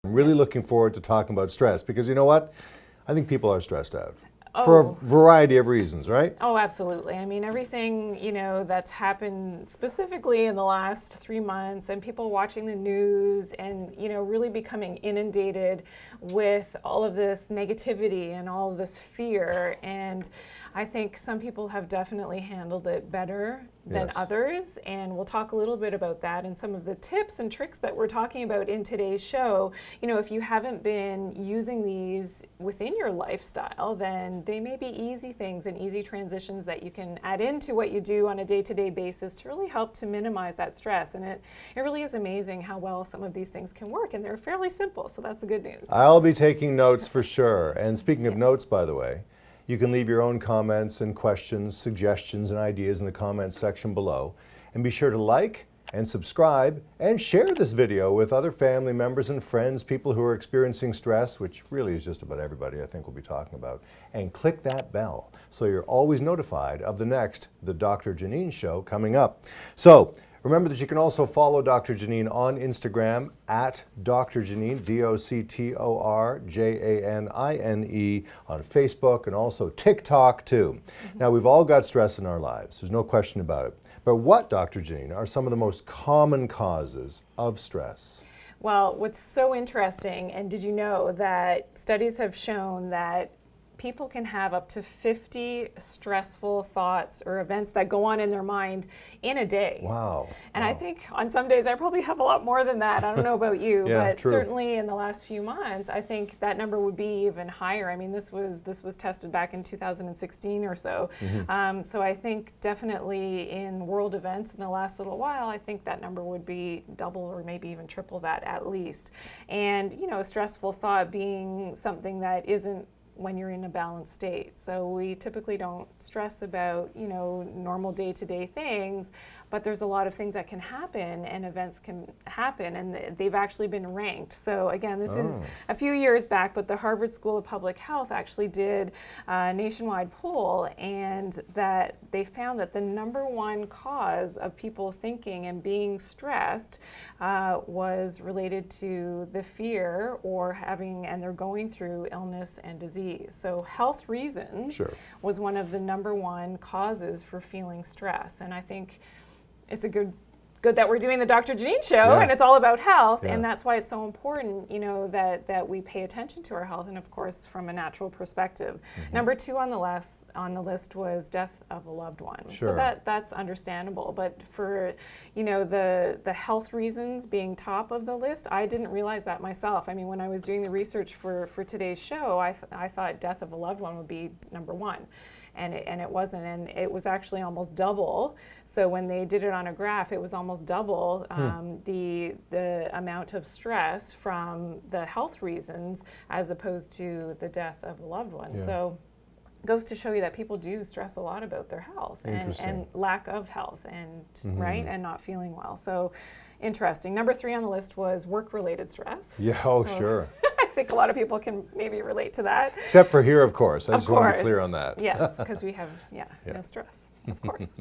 I'm really looking forward to talking about stress because you know what? I think people are stressed out. For a variety of reasons, right? Oh, absolutely. I mean, everything, that's happened specifically in the last 3 months and people watching the news and, really becoming inundated with all of this negativity and all of this fear. And I think some people have definitely handled it better than others. And we'll talk a little bit about that and some of the tips and tricks that we're talking about in today's show. If you haven't been using these within your lifestyle, then they may be easy things and easy transitions that you can add into what you do on a day-to-day basis to really help to minimize that stress. And it really is amazing how well some of these things can work, and they're fairly simple, so that's the good news. I'll be taking notes for sure. And speaking of notes, by the way, you can leave your own comments and questions, suggestions, and ideas in the comments section below. And be sure to like and subscribe and share this video with other family members and friends, people who are experiencing stress, which really is just about everybody I think we'll be talking about. And click that bell so you're always notified of the next The Dr. Janine Show coming up. So remember that you can also follow Dr. Janine on Instagram at Dr. Janine, DoctorJanine, on Facebook and also TikTok too. Now, we've all got stress in our lives. There's no question about it. But what, Dr. Janine, are some of the most common causes of stress? Well, what's so interesting, and did you know that studies have shown that people can have up to 50 stressful thoughts or events that go on in their mind in a day. Wow. And I think on some days I probably have a lot more than that. I don't know about you, but true. Certainly in the last few months, I think that number would be even higher. I mean, this was tested back in 2016 or so. So I think definitely in world events in the last little while, I think that number would be double or maybe even triple that at least. And, a stressful thought being something that isn't when you're in a balanced state. So we typically don't stress about, normal day-to-day things, but there's a lot of things that can happen and events can happen, and they've actually been ranked. So again, this is a few years back, but the Harvard School of Public Health actually did a nationwide poll, and that they found that the number one cause of people thinking and being stressed was related to the fear or and they're going through illness and disease. So health reasons was one of the number one causes for feeling stress. And I think it's a good that we're doing the Dr. Janine Show and it's all about health. And that's why it's so important, that we pay attention to our health and of course from a natural perspective. Number 2 on the list was death of a loved one. So that's understandable. But for, the health reasons being top of the list, I didn't realize that myself. I mean, when I was doing the research for today's show, I thought death of a loved one would be number 1. And it wasn't, and it was actually almost double. So when they did it on a graph, it was almost double the amount of stress from the health reasons as opposed to the death of a loved one. So it goes to show you that people do stress a lot about their health and lack of health and and not feeling well. So interesting. Number 3 on the list was work-related stress. Yeah, sure. I think a lot of people can maybe relate to that. Except for here, of course. I just want to be clear on that. Yes, because we have, no stress, of course.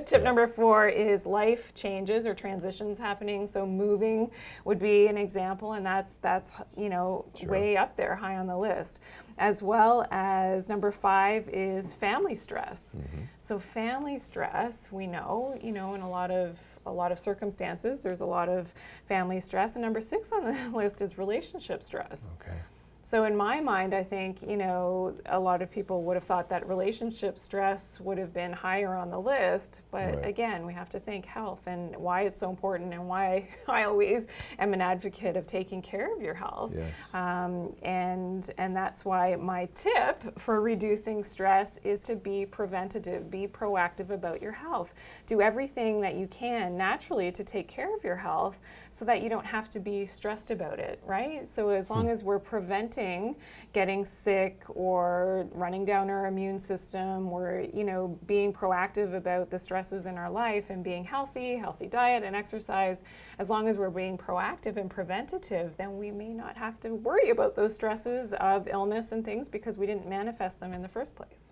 Tip number 4 is life changes or transitions happening. So moving would be an example, and that's way up there, high on the list. As well as number 5 is family stress. So family stress, we know, in a lot of circumstances, there's a lot of family stress. And number 6 on the list is relationship stress. Okay. So in my mind, I think, a lot of people would have thought that relationship stress would have been higher on the list. But again, we have to think health and why it's so important and why I always am an advocate of taking care of your health. Yes. And that's why my tip for reducing stress is to be preventative, be proactive about your health. Do everything that you can naturally to take care of your health so that you don't have to be stressed about it, right? So as long as we're preventing getting sick or running down our immune system, or being proactive about the stresses in our life and being healthy diet and exercise, as long as we're being proactive and preventative, then we may not have to worry about those stresses of illness and things because we didn't manifest them in the first place.